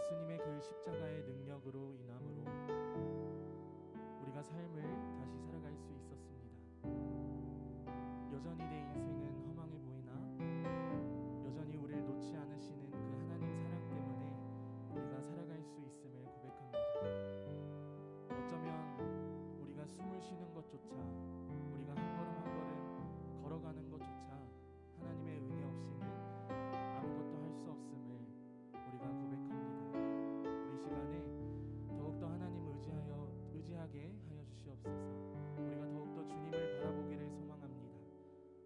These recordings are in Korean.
예수님의 그 십자가의 능력으로 인함으로 우리가 삶을 다시 살아갈 수 있었습니다. 여전히 내 인생은 허망해 보이나 여전히 우리를 놓지 않으시는 그 하나님 사랑 때문에 우리가 살아갈 수 있음을 고백합니다. 어쩌면 우리가 숨을 쉬는 것조차, 우리가 한 걸음 한 걸음 걸어가는 것조차 하나님의 은혜 없이는 아무것도 할 수 없음을 우리가 고백합니다. 우리 시간에 더욱더 하나님을 의지하게 하여 주시옵소서. 우리가 더욱더 주님을 바라보기를 소망합니다.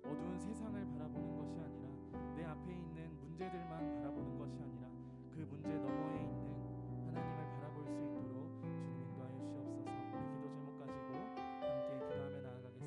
어두운 세상을 바라보는 것이 아니라 내 앞에 있는 문제들만 바라보는 것이 아니라 그 문제 너머에 있는 하나님을 바라볼 수 있도록 주님 인도하여 주시옵소서. 우리 기도 제목 가지고 함께 기도하며 나아가겠습니다.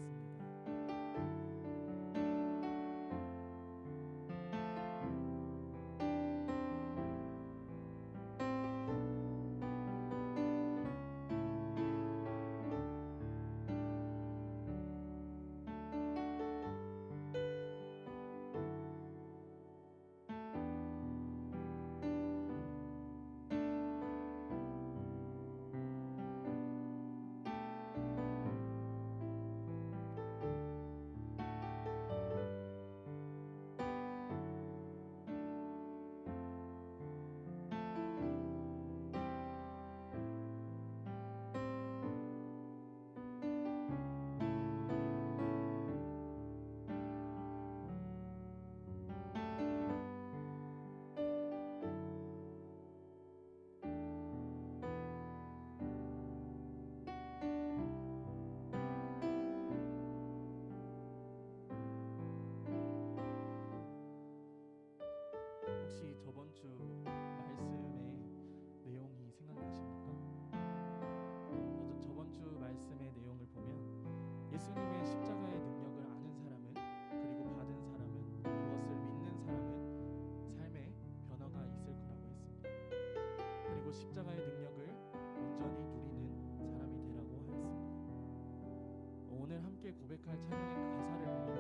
혹시 저번 주 말씀의 내용이 생각나십니까? 저번 주 말씀의 내용을 보면 예수님의 십자가의 능력을 아는 사람은, 그리고 받은 사람은, 그것을 믿는 사람은 삶에 변화가 있을 거라고 했습니다. 그리고 십자가의 능력을 온전히 누리는 사람이 되라고 하였습니다. 오늘 함께 고백할 찬양의 그 가사를 보면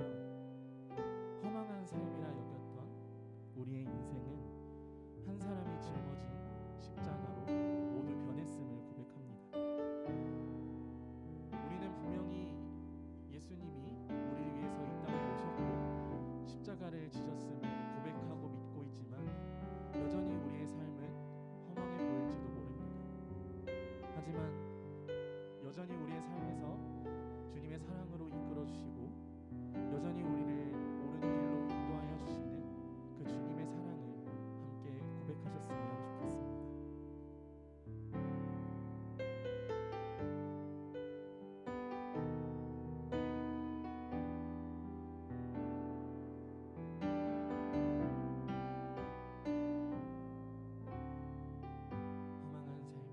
허망한 삶이라 여겼던 우리의 인생은 한 사람이 짊어진 십자가로 모두 변했음을 고백합니다. 우리는 분명히 예수님이 우리를 위해서 이 땅에 오셨고 십자가를 지셨음을 고백하고 믿고 있지만 여전히 우리의 삶은 허망해 보일지도 모릅니다. 하지만 여전히 우리의 삶에서 주님의 사랑으로 이끌어 주시고 여전히 우리를 옳은 길로 인도하여 주시는 그 주님의 사랑을 함께 고백하셨으면 좋겠습니다. 허망한 삶이라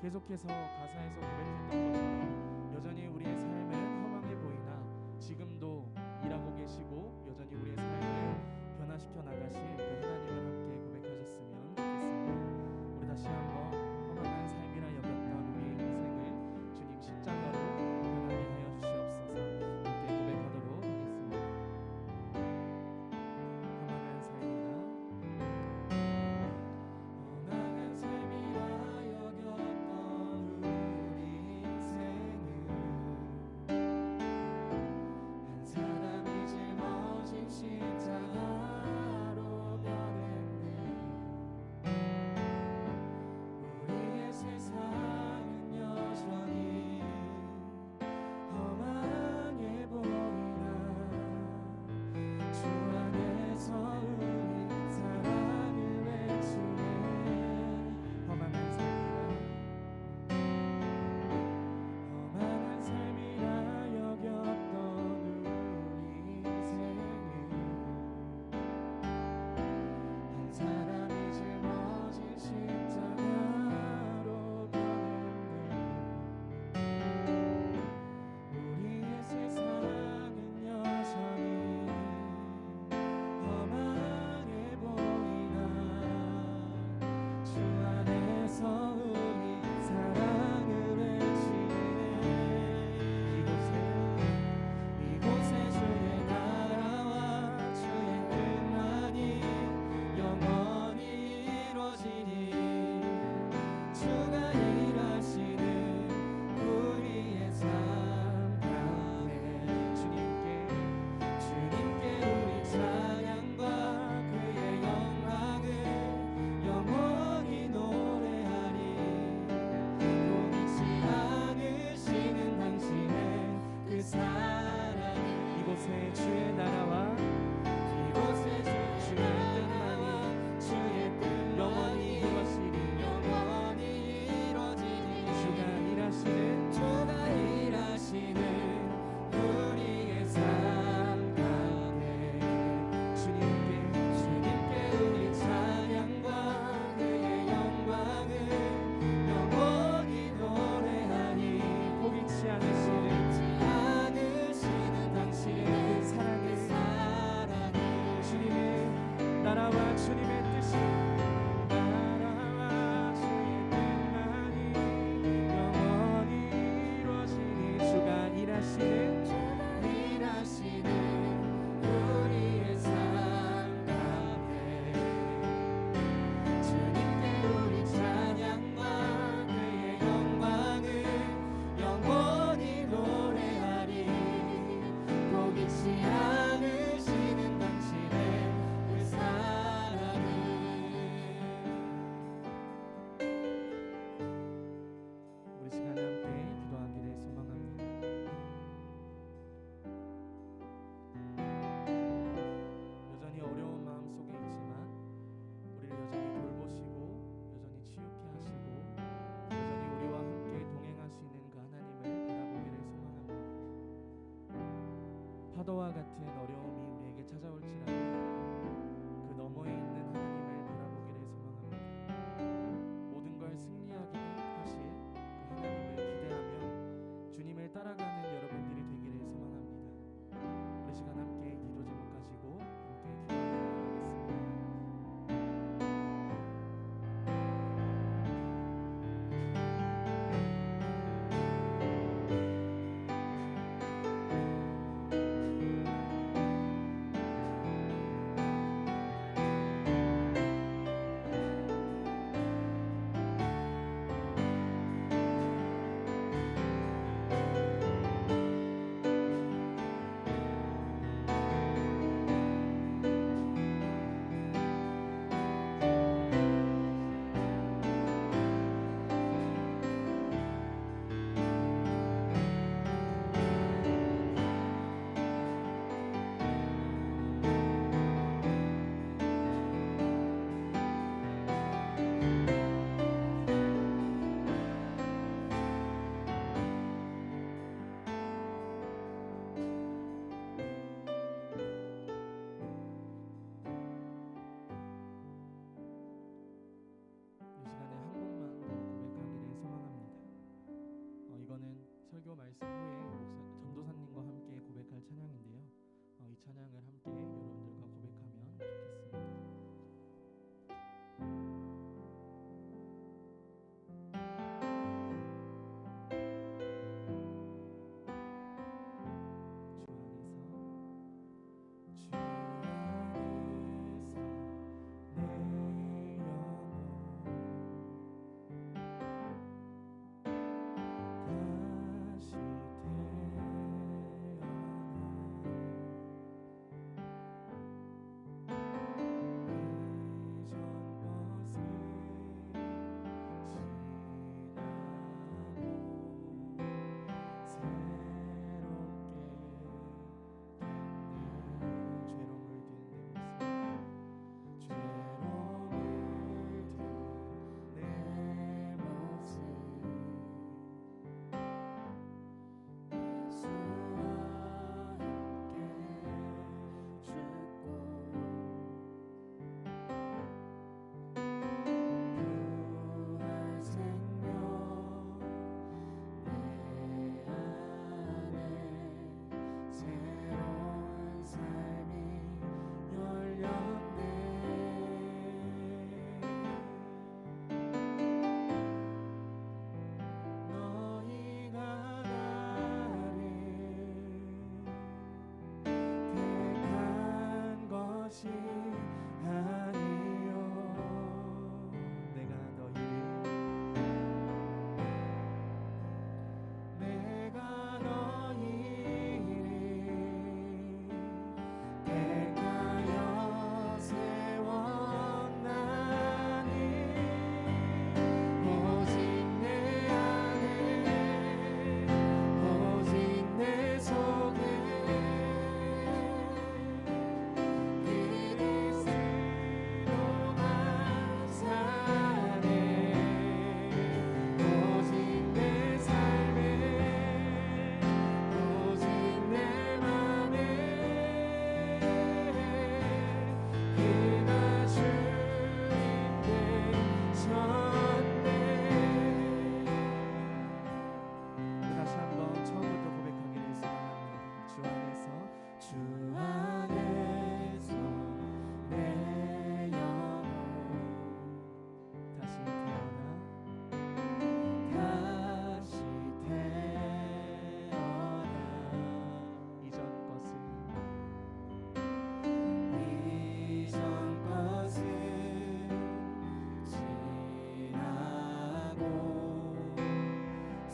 계속해서 가사에서 고백했던 것처럼 여전히 우리의 삶은 허망해 보이나 지금도 일하고 계시고 여전히 우리의 삶을 변화시켜 나가실 그 하나님을 함께 고백하셨으면 좋겠습니다. 우리 다시 한번 허망한 삶이라 여겼던 우리의 인생을 주님 십자가로 변하게 하여 주시옵소서. 함께 고백하도록 하겠습니다. 허망한 삶이라 허망한 삶이라 여겼던 우리 인생을 한 사람이 짊어진 십자가로 변했네.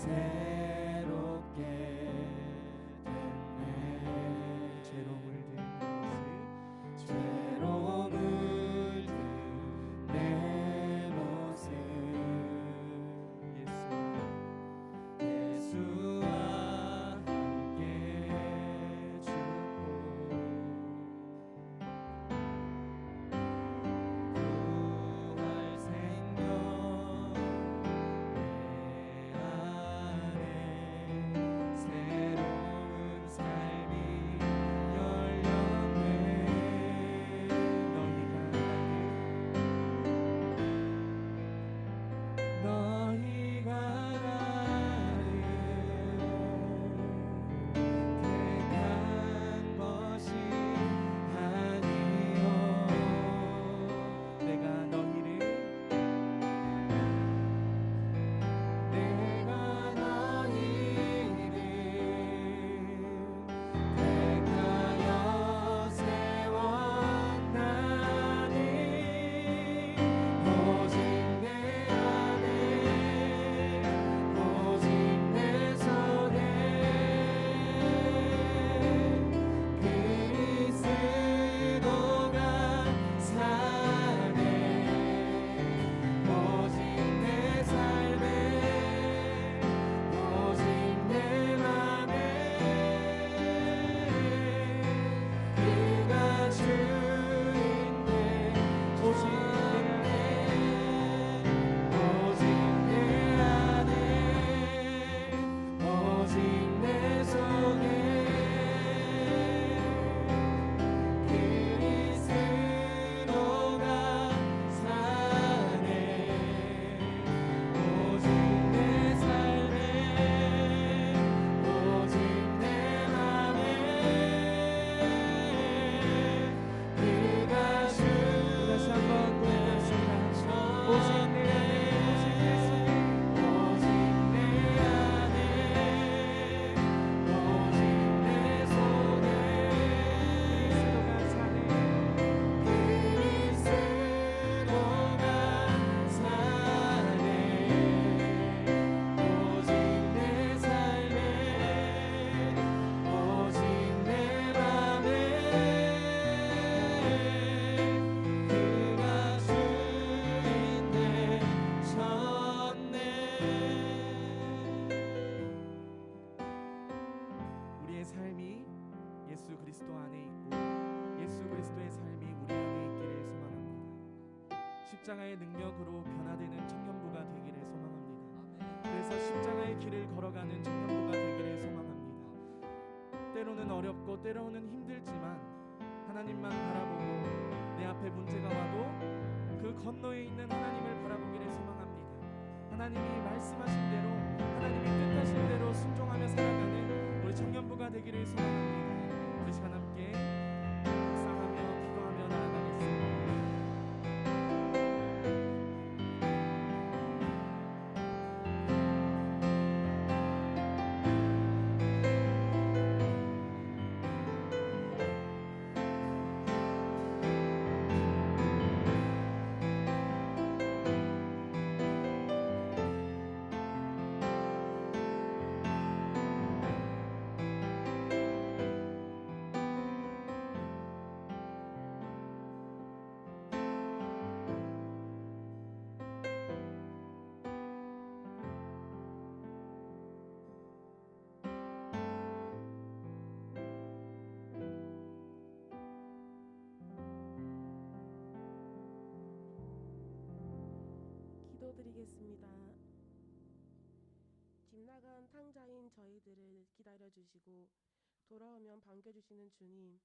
새롭게 됐네. 죄로 물든 죄로 물든 내 모습 예수와 함께 죽고 부활 생명 내 안에 새로운 삶이 열렸네. 너희가 나를 택한 것이 아니요 내가 너희를 택하여 세웠나니 오직 내 안에 오직 내 속에 그리스도가 사네. 오직 내 삶에 오직 내 맘에 그가 주인데 오직 내 안에 오직 내 속에 그리스도가 사네. 오직 내 삶에 오직 내 맘에 그가 주인데 다시 한번 고백합시다. 오직 내 안에 오직 내 속에 오직 내 안에 오직 내 속에 그리스도가 사네. 그리스도가 사네. 오직 내 삶에 오직 내 맘에 그가 주인데 졌네. 우리의 삶이 예수 그리스도 안에 있고 예수 그리스도의 삶이 우리 안에 있기를 소망합니다. 십자가의 능력으로 변화되는 청년부가 되기를 소망합니다. 그래서 십자가의 길을 걸어가는 청년부가 되기를 소망합니다. 때로는 어렵고 때로는 힘들지만 하나님만 바라보고 내 앞에 문제가 와도 그 건너에 있는 하나님을 바라보기를 소망합니다. 하나님이 말씀하신 대로 하나님이 뜻하신 대로 순종하며 살아가는 우리 청년부가 되기를 소망합니다. 우리 시간 함께 묵상하며 기도하며 나아가겠습니다. 기도드리겠습니다. 집 나간 탕자인 저희들을 기다려주시고 돌아오면 반겨주시는 주님,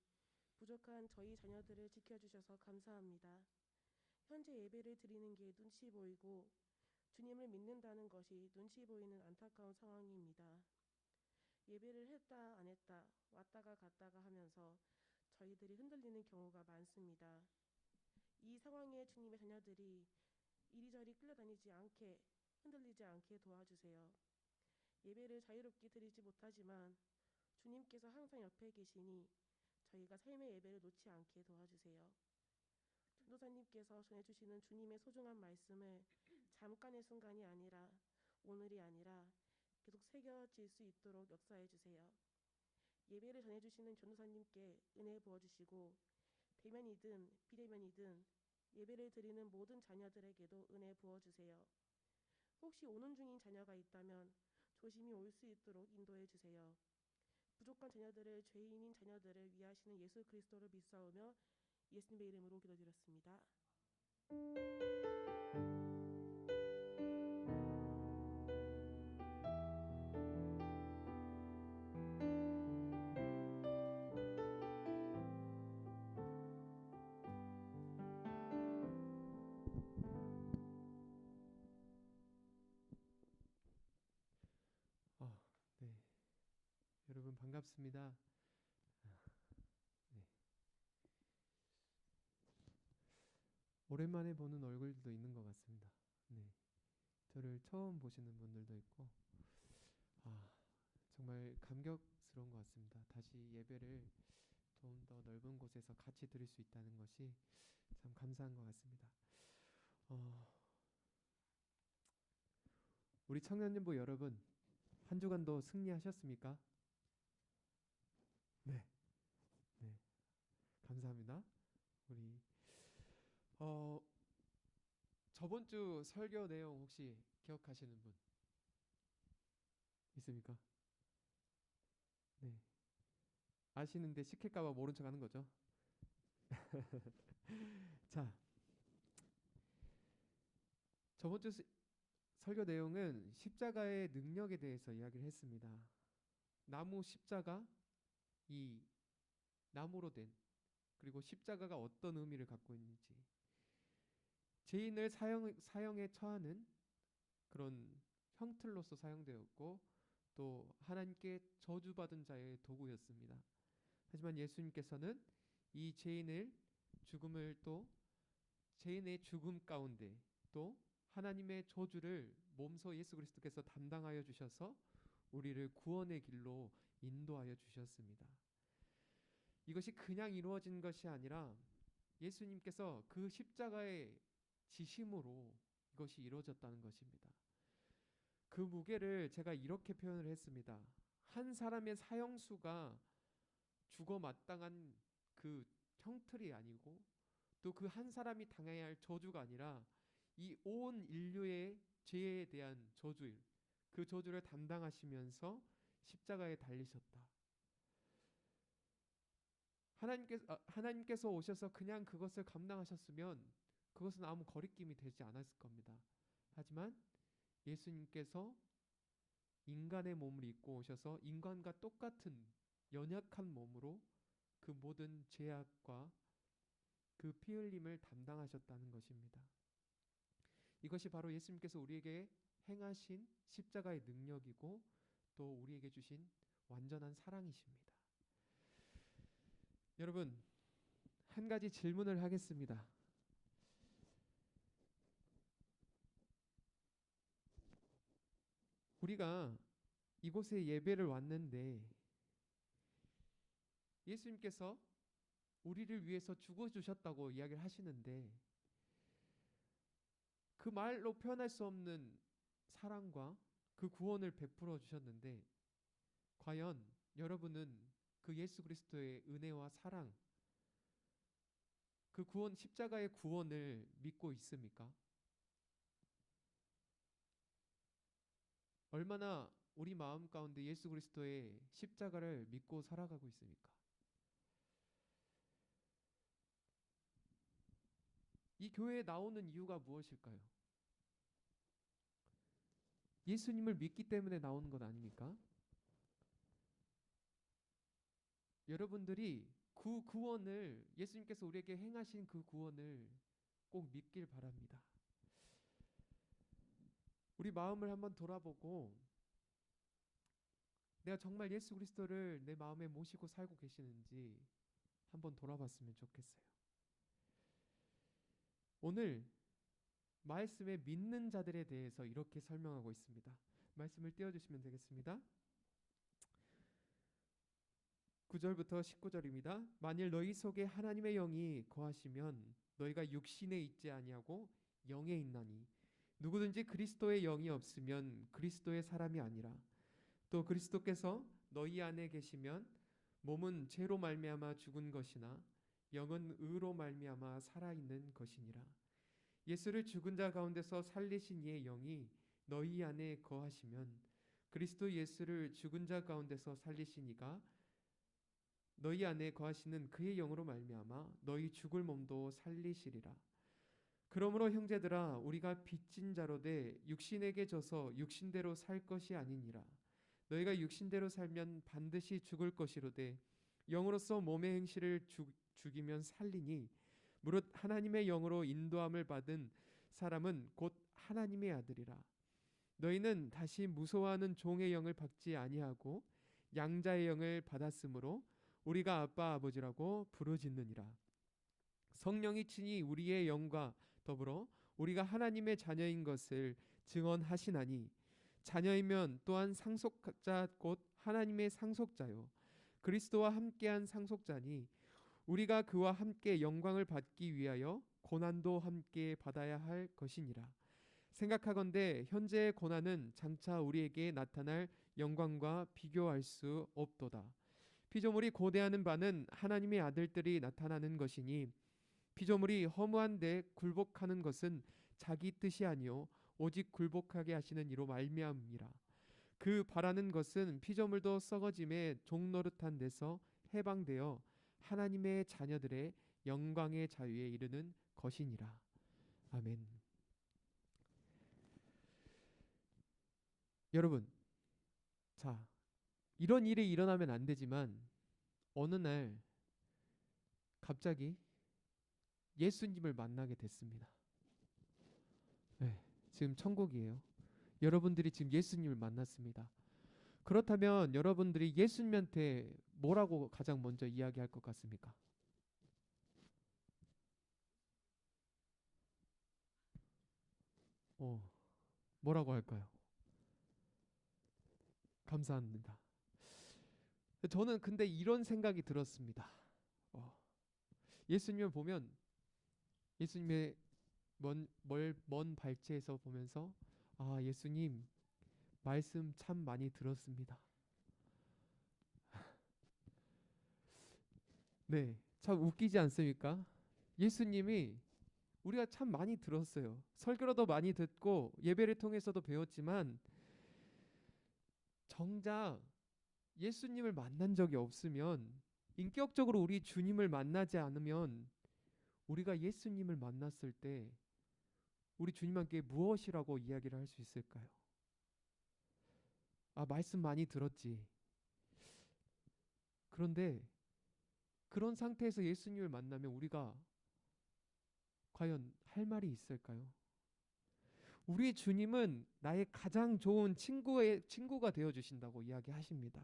부족한 저희 자녀들을 지켜주셔서 감사합니다. 현재 예배를 드리는 게 눈치 보이고 주님을 믿는다는 것이 눈치 보이는 안타까운 상황입니다. 예배를 했다 안 했다 왔다가 갔다가 하면서 저희들이 흔들리는 경우가 많습니다. 이 상황에 주님의 자녀들이 이리저리 끌려다니지 않게 흔들리지 않게 도와주세요. 예배를 자유롭게 드리지 못하지만 주님께서 항상 옆에 계시니 저희가 삶의 예배를 놓지 않게 도와주세요. 전도사님께서 전해주시는 주님의 소중한 말씀을 잠깐의 순간이 아니라 오늘이 아니라 계속 새겨질 수 있도록 역사해 주세요. 예배를 전해주시는 전도사님께 은혜 부어주시고 대면이든 비대면이든 예배를 드리는 모든 자녀들에게도 은혜 부어주세요. 혹시 오는 중인 자녀가 있다면 조심히 올 수 있도록 인도해 주세요. 부족한 자녀들을 죄인인 자녀들을 위하시는 예수 그리스도를 믿사오며 예수님의 이름으로 기도드렸습니다. 네. 여러분 반갑습니다. 네. 오랜만에 보는 얼굴도 있는 것 같습니다. 네. 저를 처음 보시는 분들도 있고, 정말 감격스러운 것 같습니다. 다시 예배를 좀 더 넓은 곳에서 같이 드릴 수 있다는 것이 참 감사한 것 같습니다. 우리 청년년부 여러분, 한 주간도 승리하셨습니까? 네, 네, 감사합니다. 우리 저번 주 설교 내용 혹시 기억하시는 분 있습니까? 네, 아시는데 시킬까봐 모른 척하는 거죠. 자, 저번 주 설교 내용은 십자가의 능력에 대해서 이야기를 했습니다. 나무 십자가, 이 나무로 된, 그리고 십자가가 어떤 의미를 갖고 있는지, 죄인을 사형에 처하는 그런 형틀로서 사용되었고, 또 하나님께 저주받은 자의 도구였습니다. 하지만 예수님께서는 이 죄인의 죽음 가운데 또 하나님의 저주를 몸소 예수 그리스도께서 담당하여 주셔서 우리를 구원의 길로 인도하여 주셨습니다. 이것이 그냥 이루어진 것이 아니라 예수님께서 그 십자가의 지심으로 이것이 이루어졌다는 것입니다. 그 무게를 제가 이렇게 표현을 했습니다. 한 사람의 사형수가 죽어 마땅한 그 형틀이 아니고, 또 그 한 사람이 당해야 할 저주가 아니라 이 온 인류의 죄에 대한 저주, 그 저주를 담당하시면서 십자가에 달리셨다. 하나님께서 오셔서 그냥 그것을 감당하셨으면 그것은 아무 거리낌이 되지 않았을 겁니다. 하지만 예수님께서 인간의 몸을 입고 오셔서 인간과 똑같은 연약한 몸으로 그 모든 죄악과 그 피 흘림을 담당하셨다는 것입니다. 이것이 바로 예수님께서 우리에게 행하신 십자가의 능력이고, 또 우리에게 주신 완전한 사랑이십니다. 여러분, 한 가지 질문을 하겠습니다. 우리가 이곳에 예배를 왔는데 예수님께서 우리를 위해서 죽어주셨다고 이야기를 하시는데, 그 말로 표현할 수 없는 사랑과 그 구원을 베풀어 주셨는데, 과연 여러분은 그 예수 그리스도의 은혜와 사랑, 그 구원, 십자가의 구원을 믿고 있습니까? 얼마나 우리 마음 가운데 예수 그리스도의 십자가를 믿고 살아가고 있습니까? 이 교회에 나오는 이유가 무엇일까요? 예수님을 믿기 때문에 나오는 것 아닙니까? 여러분들이 그 구원을, 예수님께서 우리에게 행하신 그 구원을 꼭 믿길 바랍니다. 우리 마음을 한번 돌아보고 내가 정말 예수 그리스도를 내 마음에 모시고 살고 계시는지 한번 돌아봤으면 좋겠어요. 오늘 말씀에 믿는 자들에 대해서 이렇게 설명하고 있습니다. 말씀을 띄워주시면 되겠습니다. 9절부터 19절입니다. 만일 너희 속에 하나님의 영이 거하시면 너희가 육신에 있지 아니하고 영에 있나니, 누구든지 그리스도의 영이 없으면 그리스도의 사람이 아니라. 또 그리스도께서 너희 안에 계시면 몸은 죄로 말미암아 죽은 것이나 영은 의로 말미암아 살아 있는 것이니라. 예수를 죽은 자 가운데서 살리신 이의 영이 너희 안에 거하시면 그리스도 예수를 죽은 자 가운데서 살리신 이가 너희 안에 거하시는 그의 영으로 말미암아 너희 죽을 몸도 살리시리라. 그러므로 형제들아 우리가 빚진 자로 돼 육신에게 져서 육신대로 살 것이 아니니라. 너희가 육신대로 살면 반드시 죽을 것이로되 영으로서 몸의 행실을 죽이면 살리니 무릇 하나님의 영으로 인도함을 받은 사람은 곧 하나님의 아들이라. 너희는 다시 무서워하는 종의 영을 받지 아니하고 양자의 영을 받았으므로 우리가 아빠 아버지라고 부르짖느니라. 성령이 친히 우리의 영과 더불어 우리가 하나님의 자녀인 것을 증언하시나니 자녀이면 또한 상속자 곧 하나님의 상속자요 그리스도와 함께한 상속자니 우리가 그와 함께 영광을 받기 위하여 고난도 함께 받아야 할 것이니라. 생각하건대 현재의 고난은 장차 우리에게 나타날 영광과 비교할 수 없도다. 피조물이 고대하는 바는 하나님의 아들들이 나타나는 것이니 피조물이 허무한데 굴복하는 것은 자기 뜻이 아니요 오직 굴복하게 하시는 이로 말미암이라. 그 바라는 것은 피조물도 썩어짐에 종노릇한 데서 해방되어 하나님의 자녀들의 영광의 자유에 이르는 것이니라. 아멘. 여러분, 자, 이런 일이 일어나면 안 되지만 어느 날 갑자기 예수님을 만나게 됐습니다. 네, 지금 천국이에요. 여러분들이 지금 예수님을 만났습니다. 그렇다면 여러분들이 예수님한테 뭐라고 가장 먼저 이야기할 것 같습니까? 뭐라고 할까요? 감사합니다. 저는 근데 이런 생각이 들었습니다. 예수님을 보면 예수님의 먼 발치에서 보면서 아, 예수님 말씀 참 많이 들었습니다. 네, 참 웃기지 않습니까? 예수님이 우리가 참 많이 들었어요. 설교로도 많이 듣고 예배를 통해서도 배웠지만 정작 예수님을 만난 적이 없으면 인격적으로 우리 주님을 만나지 않으면 우리가 예수님을 만났을 때 우리 주님께 무엇이라고 이야기를 할 수 있을까요? 아, 말씀 많이 들었지. 그런데 그런 상태에서 예수님을 만나면 우리가 과연 할 말이 있을까요? 우리 주님은 나의 가장 좋은 친구가 되어 주신다고 이야기하십니다.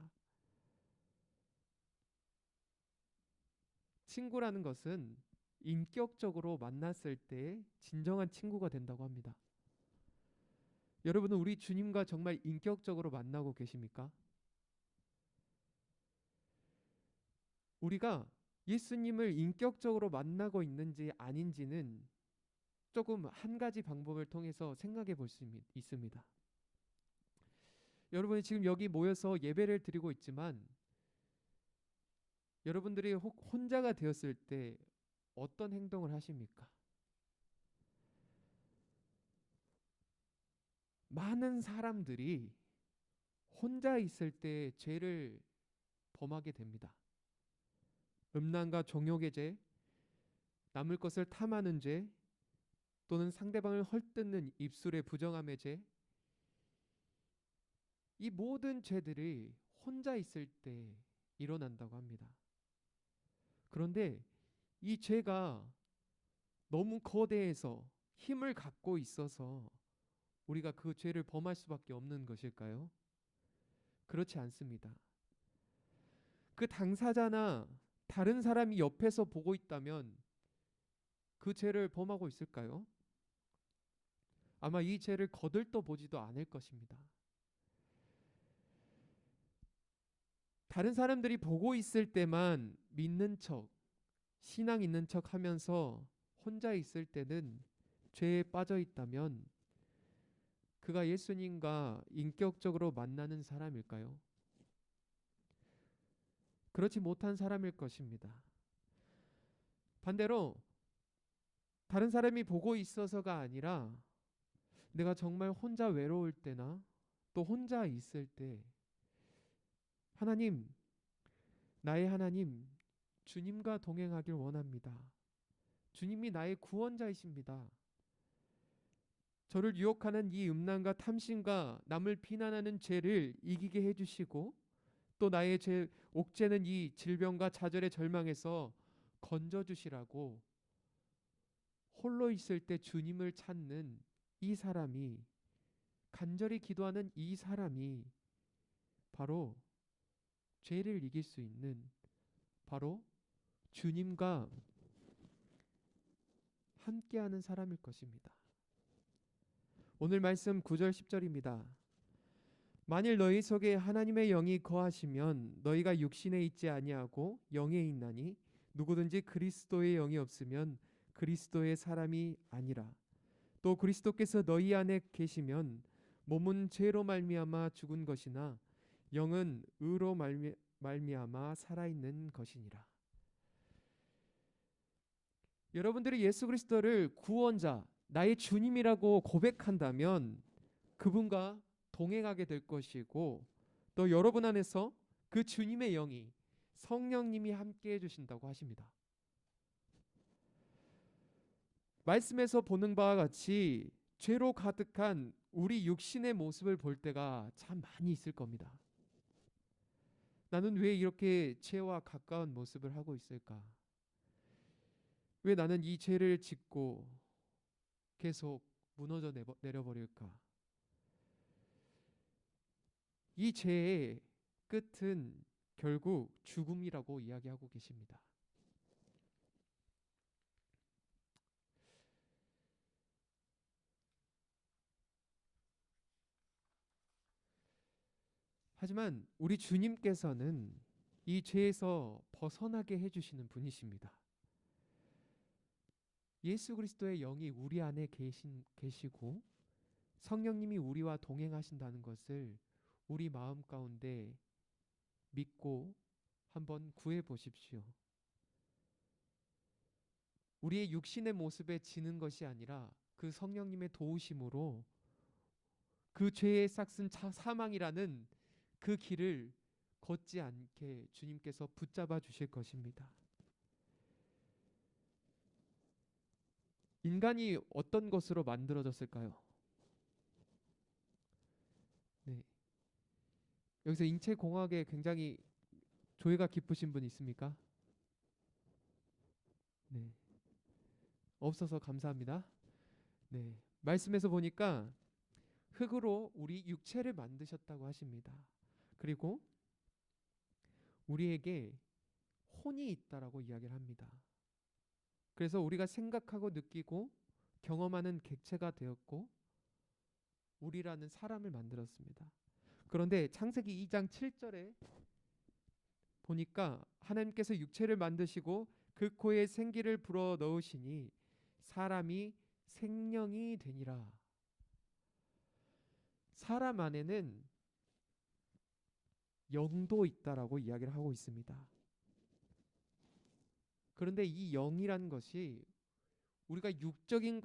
친구라는 것은 인격적으로 만났을 때 진정한 친구가 된다고 합니다. 여러분은 우리 주님과 정말 인격적으로 만나고 계십니까? 우리가 예수님을 인격적으로 만나고 있는지 아닌지는 조금 한 가지 방법을 통해서 생각해 볼 수 있습니다. 여러분이 지금 여기 모여서 예배를 드리고 있지만 여러분들이 혼자가 되었을 때 어떤 행동을 하십니까? 많은 사람들이 혼자 있을 때 죄를 범하게 됩니다. 음란과 정욕의 죄, 남을 것을 탐하는 죄, 또는 상대방을 헐뜯는 입술의 부정함의 죄, 이 모든 죄들이 혼자 있을 때 일어난다고 합니다. 그런데 이 죄가 너무 거대해서 힘을 갖고 있어서 우리가 그 죄를 범할 수밖에 없는 것일까요? 그렇지 않습니다. 그 당사자나 다른 사람이 옆에서 보고 있다면 그 죄를 범하고 있을까요? 아마 이 죄를 거들떠 보지도 않을 것입니다. 다른 사람들이 보고 있을 때만 믿는 척, 신앙 있는 척 하면서 혼자 있을 때는 죄에 빠져 있다면 그가 예수님과 인격적으로 만나는 사람일까요? 그렇지 못한 사람일 것입니다. 반대로 다른 사람이 보고 있어서가 아니라 내가 정말 혼자 외로울 때나 또 혼자 있을 때 하나님, 나의 하나님, 주님과 동행하길 원합니다. 주님이 나의 구원자이십니다. 저를 유혹하는 이 음란과 탐심과 남을 비난하는 죄를 이기게 해주시고 또 나의 죄 옥죄는 이 질병과 좌절의 절망에서 건져주시라고 홀로 있을 때 주님을 찾는 이 사람이, 간절히 기도하는 이 사람이 바로 죄를 이길 수 있는 바로 주님과 함께하는 사람일 것입니다. 오늘 말씀 9절 10절입니다. 만일 너희 속에 하나님의 영이 거하시면 너희가 육신에 있지 아니하고 영에 있나니 누구든지 그리스도의 영이 없으면 그리스도의 사람이 아니라. 또 그리스도께서 너희 안에 계시면 몸은 죄로 말미암아 죽은 것이나 영은 의로 말미암아 살아있는 것이니라. 여러분들이 예수 그리스도를 구원자, 나의 주님이라고 고백한다면 그분과 동행하게 될 것이고 또 여러분 안에서 그 주님의 영이 성령님이 함께해 주신다고 하십니다. 말씀에서 보는 바와 같이 죄로 가득한 우리 육신의 모습을 볼 때가 참 많이 있을 겁니다. 나는 왜 이렇게 죄와 가까운 모습을 하고 있을까? 왜 나는 이 죄를 짓고 계속 무너져 내려버릴까? 이 죄의 끝은 결국 죽음이라고 이야기하고 계십니다. 하지만 우리 주님께서는 이 죄에서 벗어나게 해주시는 분이십니다. 예수 그리스도의 영이 우리 안에 계시고 성령님이 우리와 동행하신다는 것을 우리 마음 가운데 믿고 한번 구해 보십시오. 우리의 육신의 모습에 지는 것이 아니라 그 성령님의 도우심으로 그 죄의 싹슨 사망이라는 그 길을 걷지 않게 주님께서 붙잡아 주실 것입니다. 인간이 어떤 것으로 만들어졌을까요? 네. 여기서 인체공학에 굉장히 조예가 깊으신 분 있습니까? 네. 없어서 감사합니다. 네. 말씀에서 보니까 흙으로 우리 육체를 만드셨다고 하십니다. 그리고 우리에게 혼이 있다라고 이야기를 합니다. 그래서 우리가 생각하고 느끼고 경험하는 객체가 되었고 우리라는 사람을 만들었습니다. 그런데 창세기 2장 7절에 보니까 하나님께서 육체를 만드시고 그 코에 생기를 불어 넣으시니 사람이 생명이 되니라. 사람 안에는 영도 있다라고 이야기를 하고 있습니다. 그런데 이 영이란 것이 우리가 육적인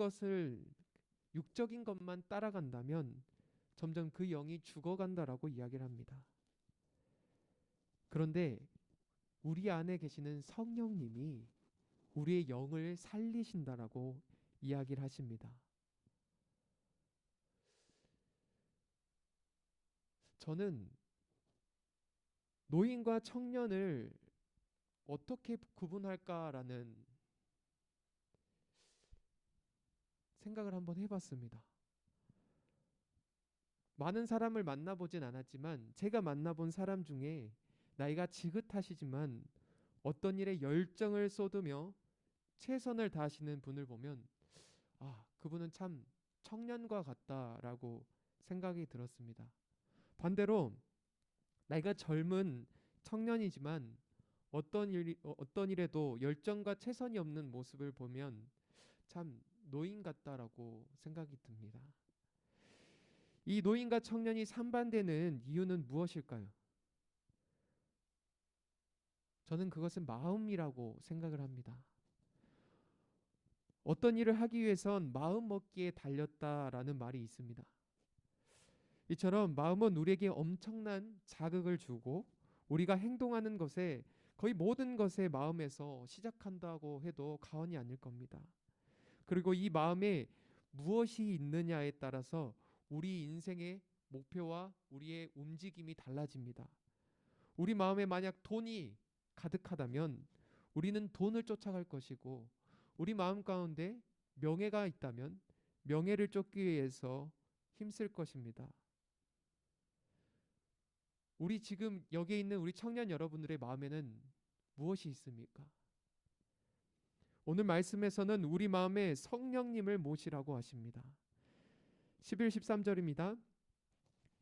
것만 따라간다면 점점 그 영이 죽어간다라고 이야기를 합니다. 그런데 우리 안에 계시는 성령님이 우리의 영을 살리신다라고 이야기를 하십니다. 저는 노인과 청년을 어떻게 구분할까라는 생각을 한번 해봤습니다. 많은 사람을 만나보진 않았지만 제가 만나본 사람 중에 나이가 지긋하시지만 어떤 일에 열정을 쏟으며 최선을 다하시는 분을 보면 그분은 참 청년과 같다라고 생각이 들었습니다. 반대로 나이가 젊은 청년이지만 어떤 일에도 열정과 최선이 없는 모습을 보면 참 노인 같다라고 생각이 듭니다. 이 노인과 청년이 상반되는 이유는 무엇일까요? 저는 그것은 마음이라고 생각을 합니다. 어떤 일을 하기 위해선 마음 먹기에 달렸다라는 말이 있습니다. 이처럼 마음은 우리에게 엄청난 자극을 주고 우리가 행동하는 것에 거의 모든 것에 마음에서 시작한다고 해도 과언이 아닐 겁니다. 그리고 이 마음에 무엇이 있느냐에 따라서 우리 인생의 목표와 우리의 움직임이 달라집니다. 우리 마음에 만약 돈이 가득하다면 우리는 돈을 쫓아갈 것이고, 우리 마음 가운데 명예가 있다면 명예를 쫓기 위해서 힘쓸 것입니다. 우리 지금 여기에 있는 우리 청년 여러분들의 마음에는 무엇이 있습니까? 오늘 말씀에서는 우리 마음에 성령님을 모시라고 하십니다. 11, 13절입니다.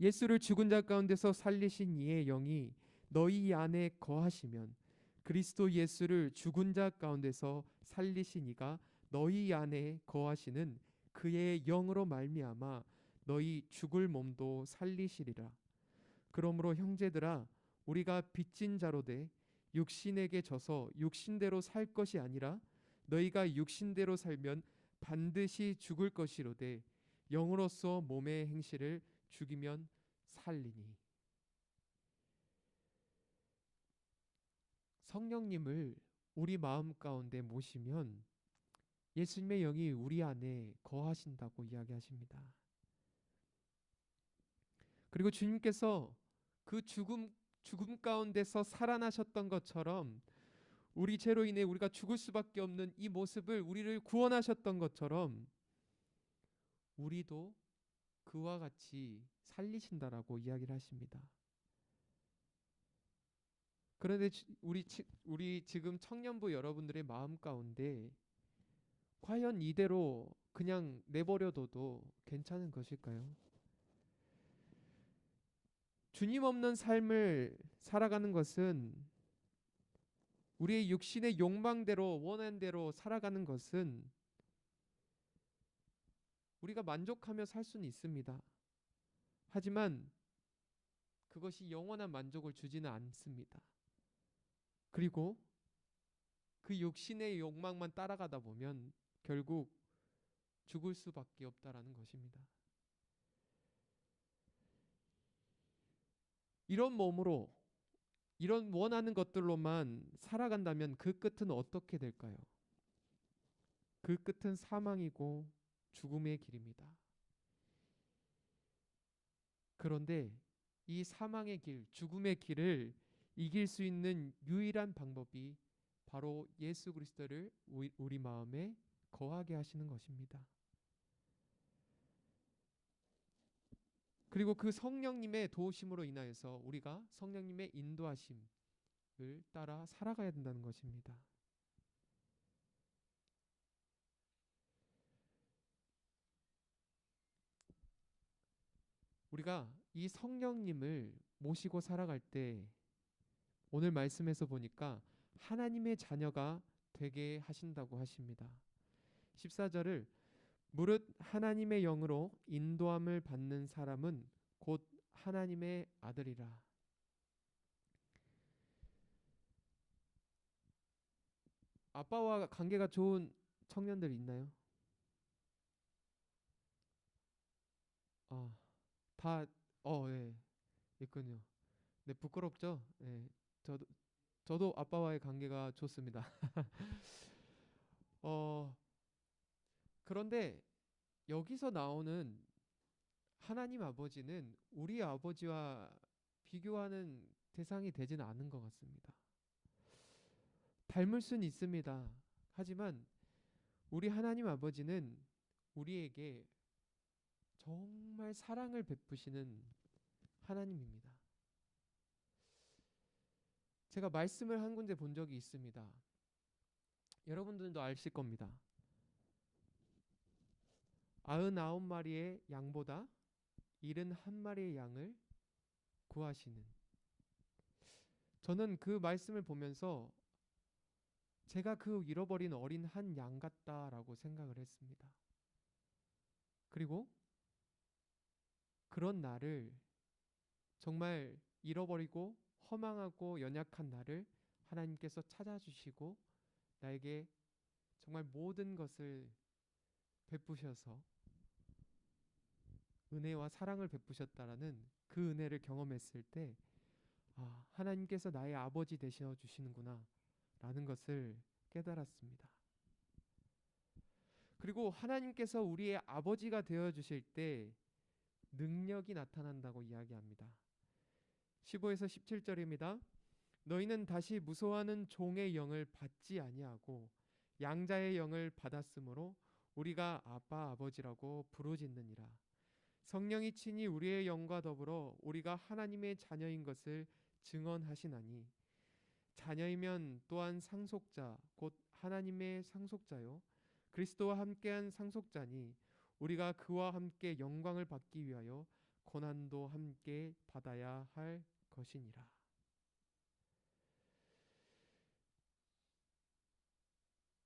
예수를 죽은 자 가운데서 살리신 이의 영이 너희 안에 거하시면 그리스도 예수를 죽은 자 가운데서 살리신 이가 너희 안에 거하시는 그의 영으로 말미암아 너희 죽을 몸도 살리시리라. 그러므로 형제들아, 우리가 빚진 자로 돼 육신에게 져서 육신대로 살 것이 아니라 너희가 육신대로 살면 반드시 죽을 것이로되 영으로서 몸의 행실을 죽이면 살리니. 성령님을 우리 마음 가운데 모시면 예수님의 영이 우리 안에 거하신다고 이야기하십니다. 그리고 주님께서 그 죽음 가운데서 살아나셨던 것처럼 우리 죄로 인해 우리가 죽을 수밖에 없는 이 모습을 우리를 구원하셨던 것처럼 우리도 그와 같이 살리신다라고 이야기를 하십니다. 그런데 우리 지금 청년부 여러분들의 마음 가운데 과연 이대로 그냥 내버려둬도 괜찮은 것일까요? 주님 없는 삶을 살아가는 것은, 우리의 육신의 욕망대로 원하는 대로 살아가는 것은 우리가 만족하며 살 수는 있습니다. 하지만 그것이 영원한 만족을 주지는 않습니다. 그리고 그 육신의 욕망만 따라가다 보면 결국 죽을 수밖에 없다라는 것입니다. 이런 몸으로, 이런 원하는 것들로만 살아간다면 그 끝은 어떻게 될까요? 그 끝은 사망이고 죽음의 길입니다. 그런데 이 사망의 길, 죽음의 길을 이길 수 있는 유일한 방법이 바로 예수 그리스도를 우리 마음에 거하게 하시는 것입니다. 그리고 그 성령님의 도우심으로 인하여서 우리가 성령님의 인도하심을 따라 살아가야 된다는 것입니다. 우리가 이 성령님을 모시고 살아갈 때 오늘 말씀에서 보니까 하나님의 자녀가 되게 하신다고 하십니다. 14절을 무릇 하나님의 영으로 인도함을 받는 사람은 곧 하나님의 아들이라. 아빠와 관계가 좋은 청년들 있나요? 다, 예, 있군요. 네, 부끄럽죠? 예, 저도 아빠와의 관계가 좋습니다. 그런데 여기서 나오는 하나님 아버지는 우리 아버지와 비교하는 대상이 되지는 않은 것 같습니다. 닮을 수는 있습니다. 하지만 우리 하나님 아버지는 우리에게 정말 사랑을 베푸시는 하나님입니다. 제가 말씀을 한 군데 본 적이 있습니다. 여러분들도 아실 겁니다. 99마리의 양보다 71마리의 양을 구하시는. 저는 그 말씀을 보면서 제가 그 잃어버린 어린 한 양 같다라고 생각을 했습니다. 그리고 그런 나를, 정말 잃어버리고 허망하고 연약한 나를 하나님께서 찾아주시고 나에게 정말 모든 것을 베푸셔서 은혜와 사랑을 베푸셨다라는 그 은혜를 경험했을 때, 아, 하나님께서 나의 아버지 되셔 주시는구나 라는 것을 깨달았습니다. 그리고 하나님께서 우리의 아버지가 되어 주실 때 능력이 나타난다고 이야기합니다. 15에서 17절입니다. 너희는 다시 무서워하는 종의 영을 받지 아니하고 양자의 영을 받았으므로 우리가 아빠 아버지라고 부르짖느니라. 성령이 친히 우리의 영과 더불어 우리가 하나님의 자녀인 것을 증언하시나니 자녀이면 또한 상속자 곧 하나님의 상속자요 그리스도와 함께한 상속자니 우리가 그와 함께 영광을 받기 위하여 고난도 함께 받아야 할 것이니라.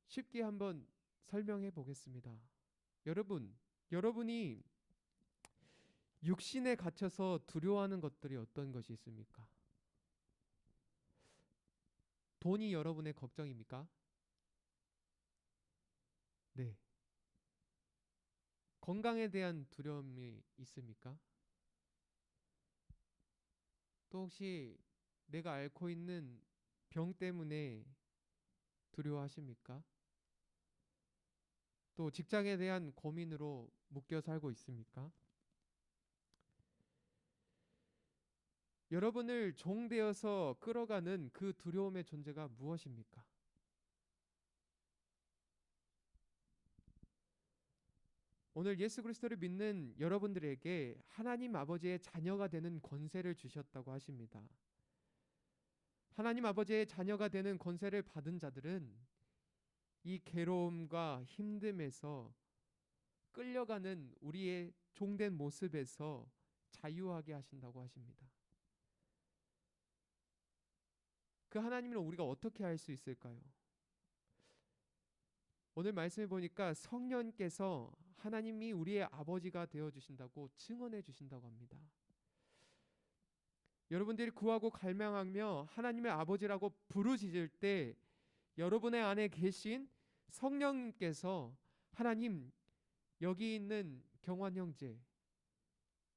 쉽게 한번 설명해 보겠습니다. 여러분이 육신에 갇혀서 두려워하는 것들이 어떤 것이 있습니까? 돈이 여러분의 걱정입니까? 네. 건강에 대한 두려움이 있습니까? 또 혹시 내가 앓고 있는 병 때문에 두려워하십니까? 또 직장에 대한 고민으로 묶여 살고 있습니까? 여러분을 종되어서 끌어가는 그 두려움의 존재가 무엇입니까? 오늘 예수 그리스도를 믿는 여러분들에게 하나님 아버지의 자녀가 되는 권세를 주셨다고 하십니다. 하나님 아버지의 자녀가 되는 권세를 받은 자들은 이 괴로움과 힘듦에서 끌려가는 우리의 종된 모습에서 자유하게 하신다고 하십니다. 그 하나님을 우리가 어떻게 알 수 있을까요? 오늘 말씀해 보니까 성령께서 하나님이 우리의 아버지가 되어 주신다고 증언해 주신다고 합니다. 여러분들이 구하고 갈망하며 하나님의 아버지라고 부르짖을 때 여러분의 안에 계신 성령님께서 하나님, 여기 있는 경환 형제,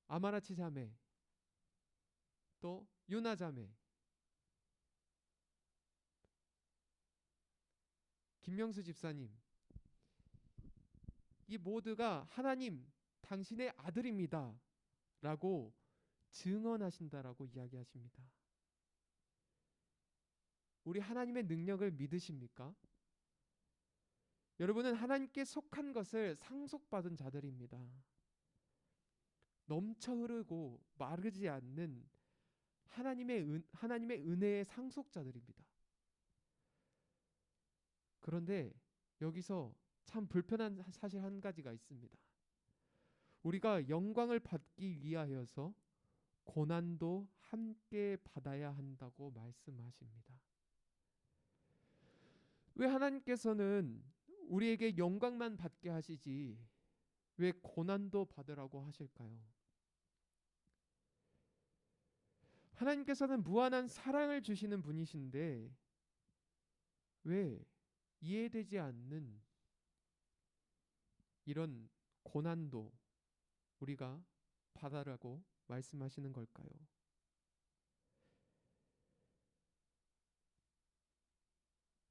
아마라치 자매, 또 유나 자매, 김명수 집사님, 이 모두가 하나님 당신의 아들입니다 라고 증언하신다라고 이야기하십니다. 우리 하나님의 능력을 믿으십니까? 여러분은 하나님께 속한 것을 상속받은 자들입니다. 넘쳐 흐르고 마르지 않는 하나님의 은혜의 상속자들입니다. 그런데 여기서 참 불편한 사실 한 가지가 있습니다. 우리가 영광을 받기 위하여서 고난도 함께 받아야 한다고 말씀하십니다. 왜 하나님께서는 우리에게 영광만 받게 하시지 왜 고난도 받으라고 하실까요? 하나님께서는 무한한 사랑을 주시는 분이신데 왜 이해되지 않는 이런 고난도 우리가 받으라고 말씀하시는 걸까요?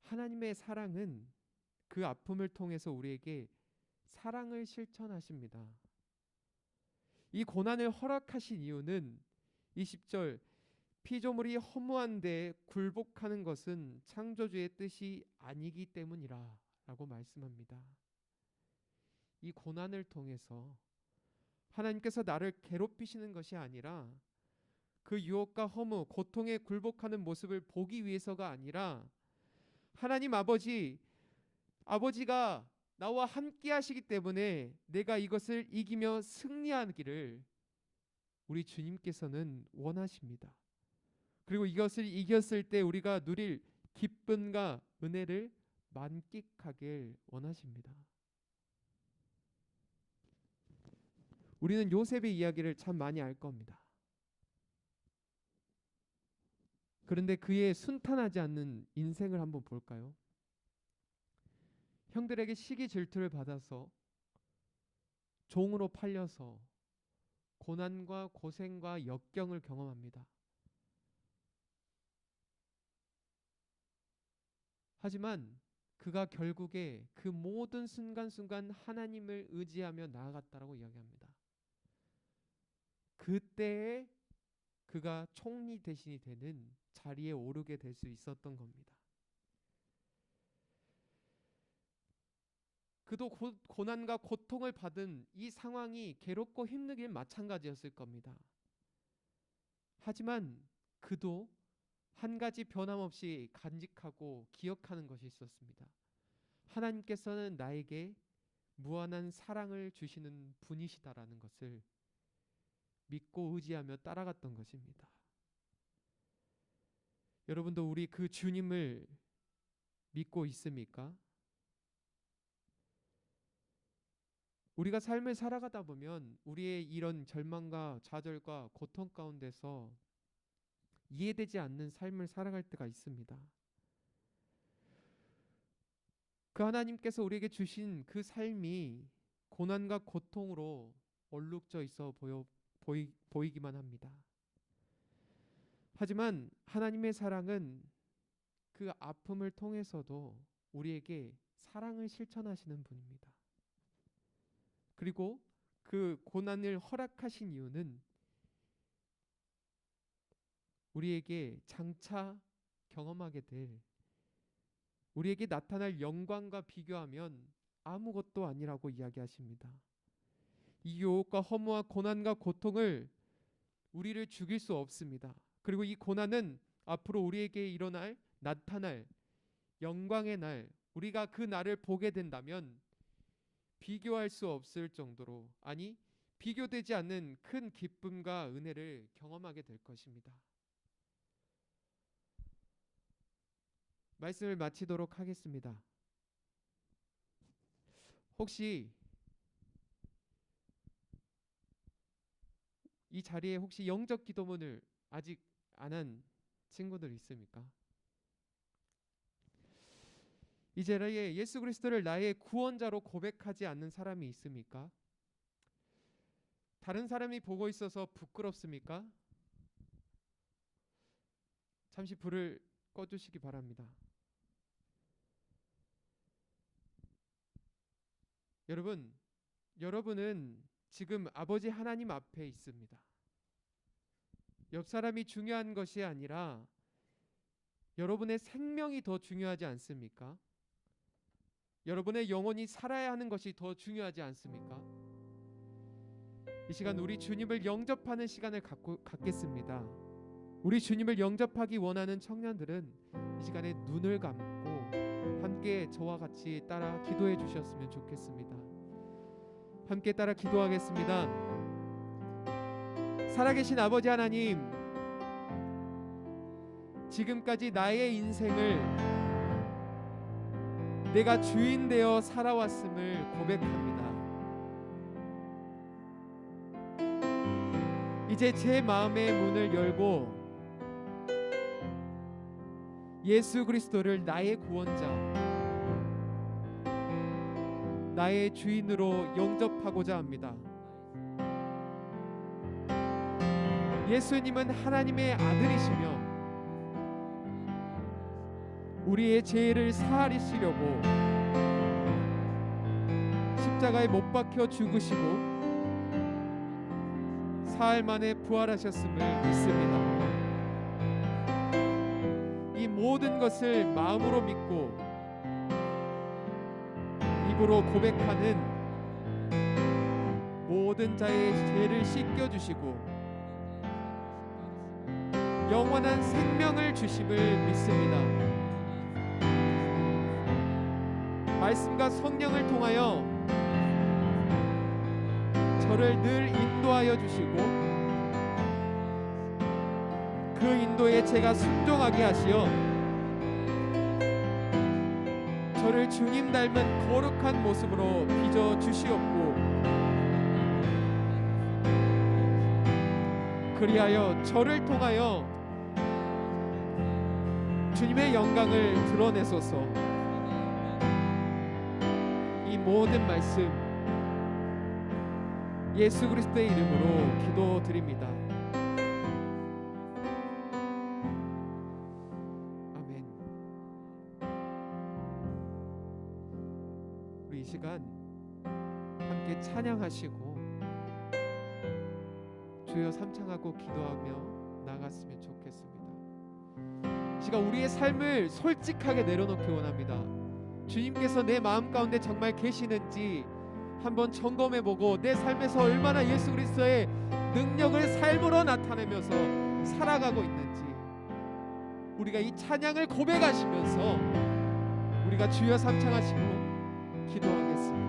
하나님의 사랑은 그 아픔을 통해서 우리에게 사랑을 실천하십니다. 이 고난을 허락하신 이유는 20절 피조물이 허무한데 굴복하는 것은 창조주의 뜻이 아니기 때문이라 라고 말씀합니다. 이 고난을 통해서 하나님께서 나를 괴롭히시는 것이 아니라 그 유혹과 허무, 고통에 굴복하는 모습을 보기 위해서가 아니라 하나님 아버지가 나와 함께 하시기 때문에 내가 이것을 이기며 승리하기를 우리 주님께서는 원하십니다. 그리고 이것을 이겼을 때 우리가 누릴 기쁨과 은혜를 만끽하길 원하십니다. 우리는 요셉의 이야기를 참 많이 알 겁니다. 그런데 그의 순탄하지 않는 인생을 한번 볼까요? 형들에게 시기 질투를 받아서 종으로 팔려서 고난과 고생과 역경을 경험합니다. 하지만 그가 결국에 그 모든 순간순간 하나님을 의지하며 나아갔다라고 이야기합니다. 그때에 그가 총리 대신이 되는 자리에 오르게 될 수 있었던 겁니다. 그도 고난과 고통을 받은 이 상황이 괴롭고 힘들긴 마찬가지였을 겁니다. 하지만 그도 한 가지 변함없이 간직하고 기억하는 것이 있었습니다. 하나님께서는 나에게 무한한 사랑을 주시는 분이시다라는 것을 믿고 의지하며 따라갔던 것입니다. 여러분도 우리 그 주님을 믿고 있습니까? 우리가 삶을 살아가다 보면 우리의 이런 절망과 좌절과 고통 가운데서 이해되지 않는 삶을 살아갈 때가 있습니다. 그 하나님께서 우리에게 주신 그 삶이 고난과 고통으로 얼룩져 있어 보이기만 합니다. 하지만 하나님의 사랑은 그 아픔을 통해서도 우리에게 사랑을 실천하시는 분입니다. 그리고 그 고난을 허락하신 이유는 우리에게 장차 경험하게 될, 우리에게 나타날 영광과 비교하면 아무것도 아니라고 이야기하십니다. 이 유혹과 허무와 고난과 고통을 우리를 죽일 수 없습니다. 그리고 이 고난은 앞으로 우리에게 일어날, 나타날 영광의 날, 우리가 그 날을 보게 된다면 비교할 수 없을 정도로, 아니 비교되지 않는 큰 기쁨과 은혜를 경험하게 될 것입니다. 말씀을 마치도록 하겠습니다. 혹시 이 자리에 혹시 영적 기도문을 아직 안 한 친구들 있습니까? 이 자리에 예수 그리스도를 나의 구원자로 고백하지 않는 사람이 있습니까? 다른 사람이 보고 있어서 부끄럽습니까? 잠시 불을 꺼주시기 바랍니다. 여러분은 지금 아버지 하나님 앞에 있습니다. 옆 사람이 중요한 것이 아니라 여러분의 생명이 더 중요하지 않습니까? 여러분의 영혼이 살아야 하는 것이 더 중요하지 않습니까? 이 시간 우리 주님을 영접하는 시간을 갖겠습니다. 우리 주님을 영접하기 원하는 청년들은 이 시간에 눈을 감고 함께 저와 같이 따라 기도해 주셨으면 좋겠습니다. 함께 따라 기도하겠습니다. 살아계신 아버지 하나님, 지금까지 나의 인생을 내가 주인 되어 살아왔음을 고백합니다. 이제 제 마음의 문을 열고 예수 그리스도를 나의 구원자, 나의 주인으로 영접하고자 합니다. 예수님은 하나님의 아들이시며 우리의 죄를 사하리시려고 십자가에 못 박혀 죽으시고 사흘 만에 부활하셨음을 믿습니다. 이 모든 것을 마음으로 믿고 입으로 고백하는 모든 자의 죄를 씻겨주시고 영원한 생명을 주심을 믿습니다. 말씀과 성령을 통하여 저를 늘 인도하여 주시고 그 인도에 제가 순종하게 하시어 저를 주님 닮은 거룩한 모습으로 빚어 주시옵고 그리하여 저를 통하여 주님의 영광을 드러내소서. 이 모든 말씀 예수 그리스도의 이름으로 기도드립니다. 아멘. 우리 이 시간 함께 찬양하시고 주여 삼창하고 기도하며 나갔으면 좋겠습니다. 이 시간 우리의 삶을 솔직하게 내려놓기 원합니다. 주님께서 내 마음 가운데 정말 계시는지 한번 점검해보고 내 삶에서 얼마나 예수 그리스도의 능력을 삶으로 나타내면서 살아가고 있는지 우리가 이 찬양을 고백하시면서 우리가 주여 삼창하시고 기도하겠습니다.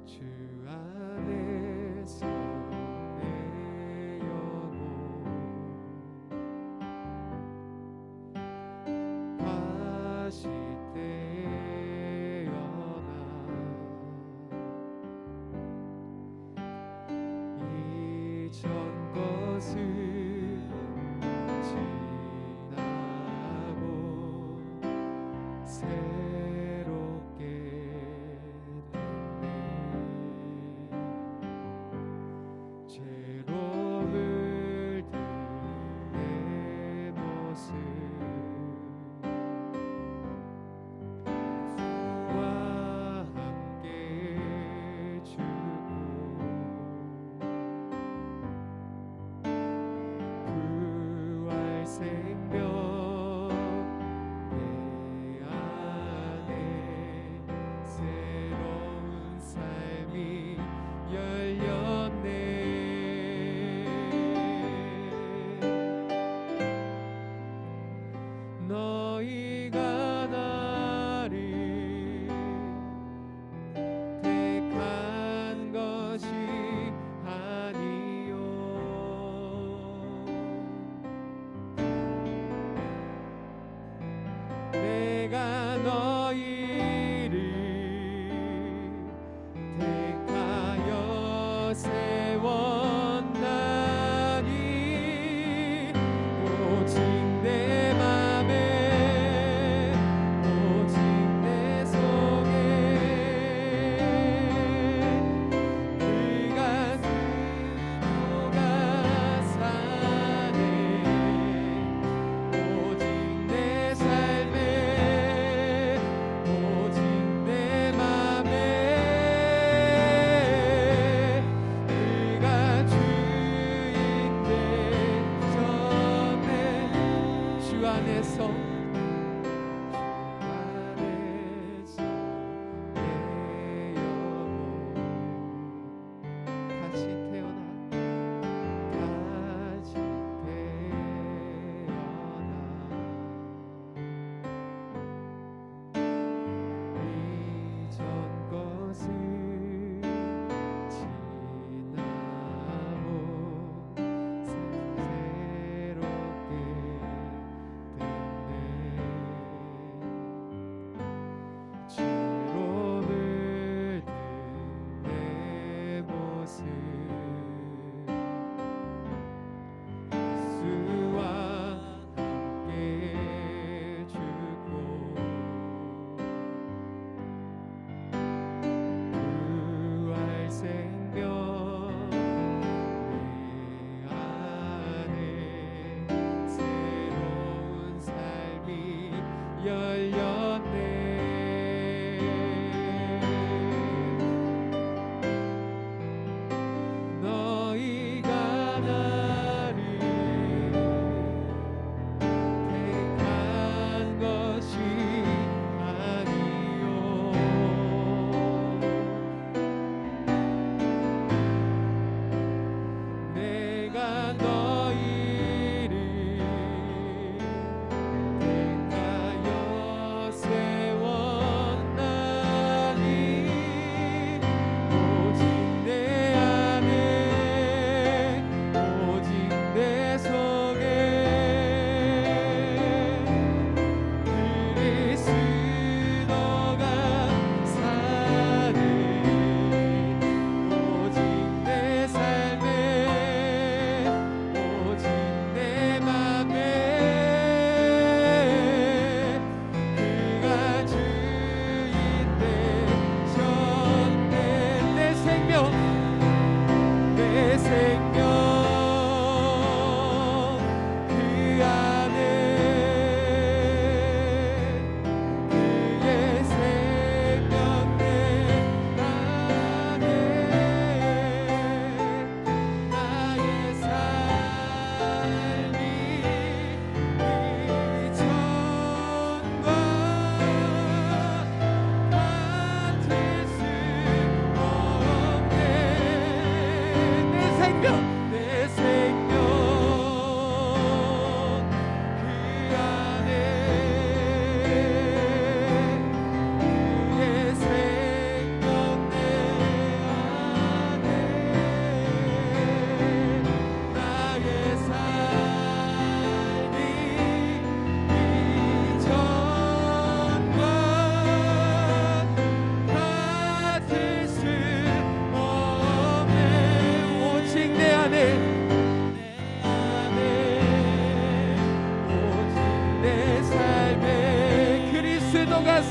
주 안에서 내 영혼 다시 태어나 이전 것을 지우고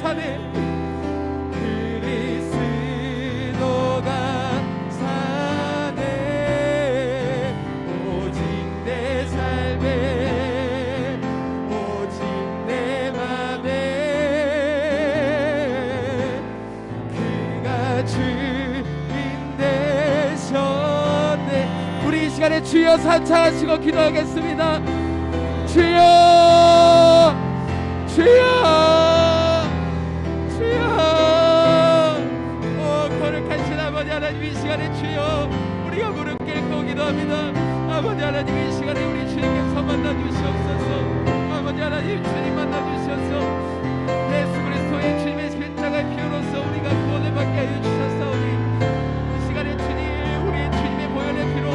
사네. 그리스도가 사네. 오직 내 삶에 오직 내 맘에 그가 주인 되셨네. 우리 이 시간에 주여 산창하시고 기도하겠습니다. 주여 주여 주여. 오 거룩하신 아버지 하나님, 이 시간에 주여 우리가 무릎 꿇고 기도합니다. 아버지 하나님, 이 시간에 우리 주님께서 만나주시옵소서. 아버지 하나님, 주님 만나주셔서 예수 그리스도의 주님의 십자가의 피로써 우리가 구원을 받게 하여 주셨사오니 이 시간에 주님, 우리의 주님의 보혈의 피로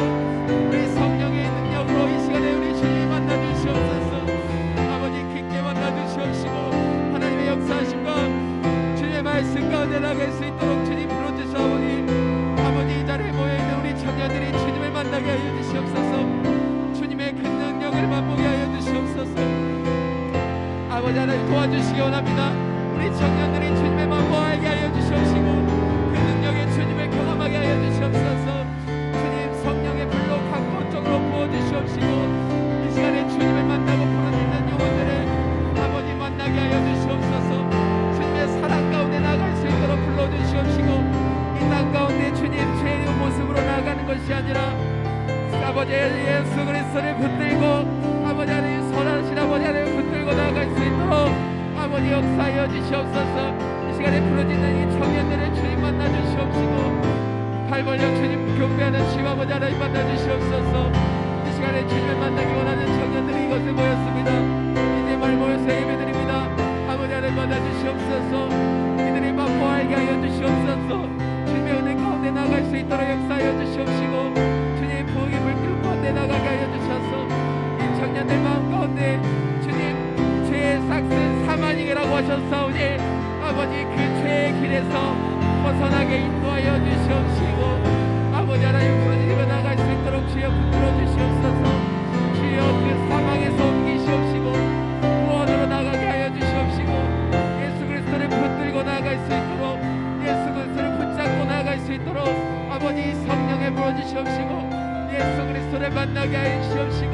우리 성령의 능력으로 이 시간에 우리 주님이 만나주시옵소서. 아버지 깊게 만나주시옵시고 하나님의 역사하심과 주님의 말씀 가운데 나갈 수 있도록 주님 불러주시오니 아버지, 이 자리에 모여있는 우리 청년들이 주님을 만나게 하여 주시옵소서. 주님의 그 능력을 맛보게 하여 주시옵소서. 아버지 하나님, 도와주시기 원합니다. 우리 청년들이 주님의 마음을 알게 하여 주시옵시고 그 능력의 주님을 경험하게 하여 주시옵소서. 주님 성령의 불로 각 곳적으로 부어주시옵시고 이 시간에 주님을 만나고 부르짖는 영혼들을 아버지 만나게 하여 주시옵소서. 주님의 사랑 가운데 나갈 수 있도록 불러주시옵시고 이 땅 가운데 주님 죄의 모습으로 나가는 것이 아니라 아버지 예수 그리스도를 붙들고 아버지 하나님 선하신 아버지 하나님 붙들고 나아갈 수 있도록 아버지 역사하여 주시옵소서. 이 시간에 부르짖는 이 청년들을 주님 만나 주시옵시고 팔 벌려 주님 경배하는 주님 아버지 하나님 만나 주시옵소서. 이 시간에 주님을 만나기 원하는 청년들이 이곳에 모였습니다. 이제 말 모여서 예배드립니다. 아버지 하나님 만나 주시옵소서. 이들이 맛보 알게 하여 주시옵소서. 주님의 은혜 가운데 나갈 수 있도록 역사하여 주시옵시고 주님 부흥의 불길 가운데 나가게 하여 주셔서 이 청년들 마음 가운데 주님 죄의 삭슨 사마니게라고 하셨사오니 아버지 그 죄의 길에서 벗어나게 인도하여 주시옵시고 아버지 하나님 부르짖어 나갈 수 있도록 주여 붙들어 주시옵소서. 주여 그 사망에서 옮기시옵시고 구원으로 나가게 하여 주시옵시고 예수 그리스도를 붙들고 나갈 수 있도록 예수 그리스도를 붙잡고 나갈 수 있도록 아버지 성령에 부어주시옵시고 예수 그리스도를 만나게 하여 주시옵시고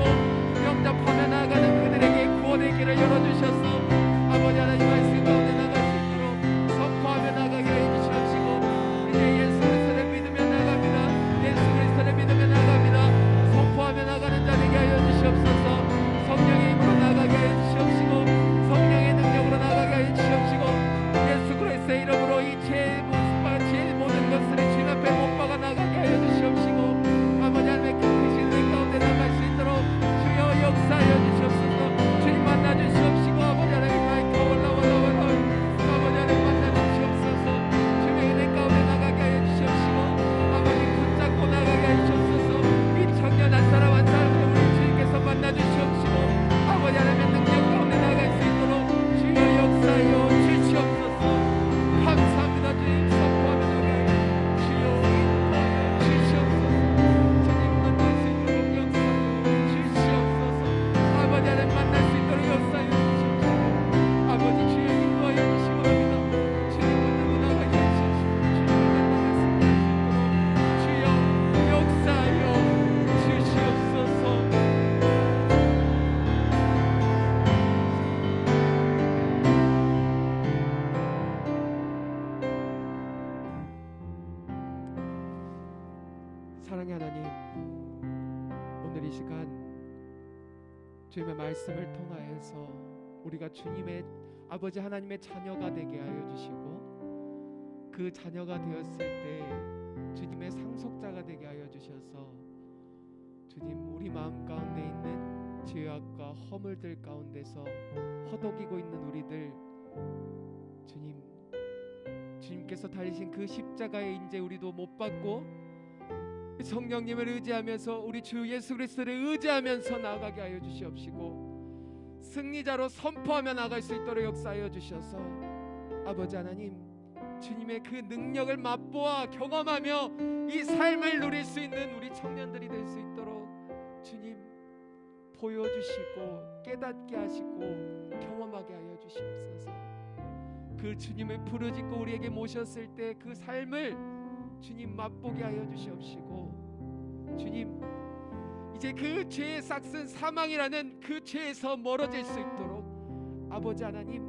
영접하며 나아가는 그들에게 구원의 길을 열어주셔서 아버지 하나님 말씀 가운데 나갈 수 있도록 선포하며 나가게 하여 주시옵시고 이제 예수 그리스도를 믿으며 나갑니다. 예수 그리스도를 믿으며 나갑니다. 선포하며 나가는 자 되게 하여 주시옵소서. 성령의 힘으로 나가게 하여 주시옵시고 성령의 능력으로 나가게 하여 주시옵시고 예수 그리스도의 이름으로 이 죄의 모습과 죄의 모든 것을 주님 앞에 못 박아 나가게 하여 주시옵시고 아버지 하나님의 그 크신 은혜 가운데 나갈 수 있도록 주여 역사하여 주시옵소서. 주님 만나 주시옵시고 아버지 하나님 마이크 올라와라 아버지 하나님 만나 주시옵소서. 주님의 은혜 가운데 나가게 하여 주시옵시고 아버지 붙잡고 나가게 하여 주시옵소서. 이 청년 한 사람 한 사람을 우리 주님께서 만나 주시옵시고 아버지 하나님의 능력 가운데 나갈 수 있도록 주여 역사하여 주시옵소서. 감사합니다. 주님 선포하며 나가요. 주여 인도하여 주시옵소서. 주님 만날 수 있도록 역사하여 주시옵소서. 아버지 하나님 만날 수 있도록 역사하여 주시옵소서. 아버지 주여 인도하여 주시기 바랍니다. 주님 붙들고 나가게 해주시옵시고 주님을 만나갈 수 있도록 주여 역사하여 주시옵소서. 사랑의 하나님, 오늘 이 시간 주님의 말씀을 통하여서 우리가 주님의 아버지 하나님의 자녀가 되게 하여 주시고 그 자녀가 되었을 때 주님의 상속자가 되게 하여 주셔서 주님 우리 마음 가운데 있는 죄악과 허물들 가운데서 허덕이고 있는 우리들 주님께서 달리신 그 십자가에 이제 우리도 못 박고 성령님을 의지하면서 우리 주 예수 그리스도를 의지하면서 나아가게 하여 주시옵시고 승리자로 선포하며 나갈 수 있도록 역사하여 주셔서 아버지 하나님 주님의 그 능력을 맛보아 경험하며 이 삶을 누릴 수 있는 우리 청년들이 될 수 있도록 주님 보여주시고 깨닫게 하시고 경험하게 하여 주시옵소서. 그 주님을 부르짖고 우리에게 모셨을 때 그 삶을 주님 맛보게 하여 주시옵시고, 주님 이제 그 죄의 삭슨 사망이라는 그 죄에서 멀어질 수 있도록 아버지 하나님,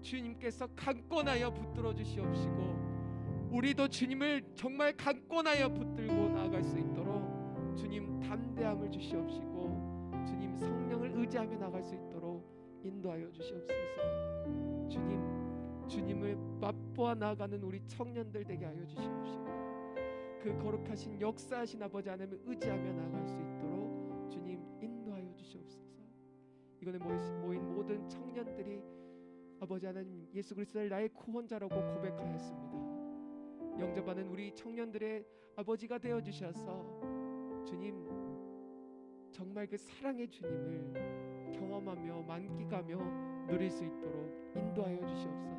주님께서 강권하여 붙들어 주시옵시고, 우리도 주님을 정말 강권하여 붙들고 나아갈 수 있도록 주님 담대함을 주시옵시고, 주님 성령을 의지하며 나갈 수 있도록 인도하여 주시옵소서. 주님을 맛보아 나아가는 우리 청년들 되게 하여 주시옵시고, 그 거룩하신 역사하신 아버지 하나님을 의지하며 나아갈 수 있도록 주님 인도하여 주시옵소서. 이번에 모인 모든 청년들이 아버지 하나님 예수 그리스도를 나의 구원자라고 고백하였습니다. 영접하는 우리 청년들의 아버지가 되어 주셔서 주님 정말 그 사랑의 주님을 경험하며 만끽하며 누릴 수 있도록 인도하여 주시옵소서.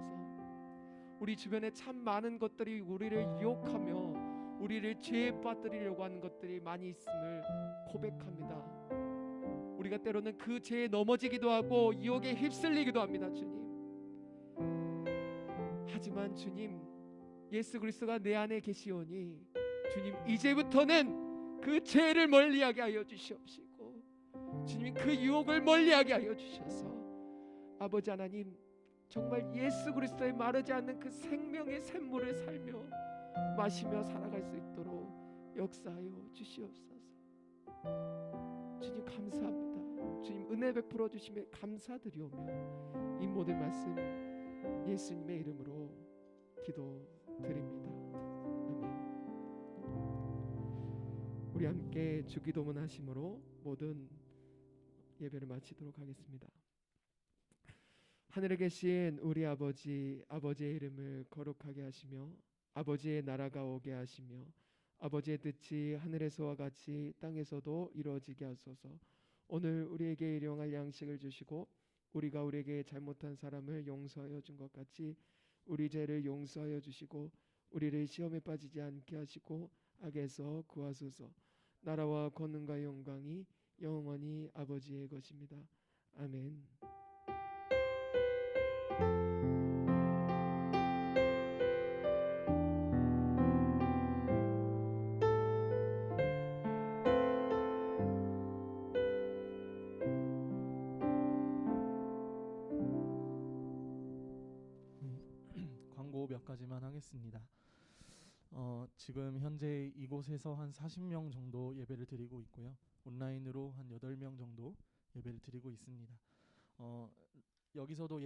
우리 주변에 참 많은 것들이 우리를 유혹하며 우리를 죄에 빠뜨리려고 하는 것들이 많이 있음을 고백합니다. 우리가 때로는 그 죄에 넘어지기도 하고 유혹에 휩쓸리기도 합니다. 주님, 하지만 주님 예수 그리스도가 내 안에 계시오니 주님 이제부터는 그 죄를 멀리하게 하여 주시옵시고, 주님 그 유혹을 멀리하게 하여 주셔서 아버지 하나님 정말 예수 그리스도의 마르지 않는 그 생명의 샘물을 살며 마시며 살아갈 수 있도록 역사하여 주시옵소서. 주님 감사합니다. 주님 은혜 베풀어 주심에 감사드리오며 이 모든 말씀 예수님의 이름으로 기도드립니다. 아멘. 우리 함께 주기도문 하심으로 모든 예배를 마치도록 하겠습니다. 하늘에 계신 우리 아버지, 아버지의 이름을 거룩하게 하시며 아버지의 나라가 오게 하시며 아버지의 뜻이 하늘에서와 같이 땅에서도 이루어지게 하소서. 오늘 우리에게 일용할 양식을 주시고 우리가 우리에게 잘못한 사람을 용서하여 준 것 같이 우리 죄를 용서하여 주시고 우리를 시험에 빠지지 않게 하시고 악에서 구하소서. 나라와 권능과 영광이 영원히 아버지의 것입니다. 아멘. 광고 몇 가지만 하겠습니다. 지금 현재 이곳에서 한 40명 정도 예배를 드리고 있고요. 온라인으로 한 8명 정도 예배를 드리고 있습니다. 여기서도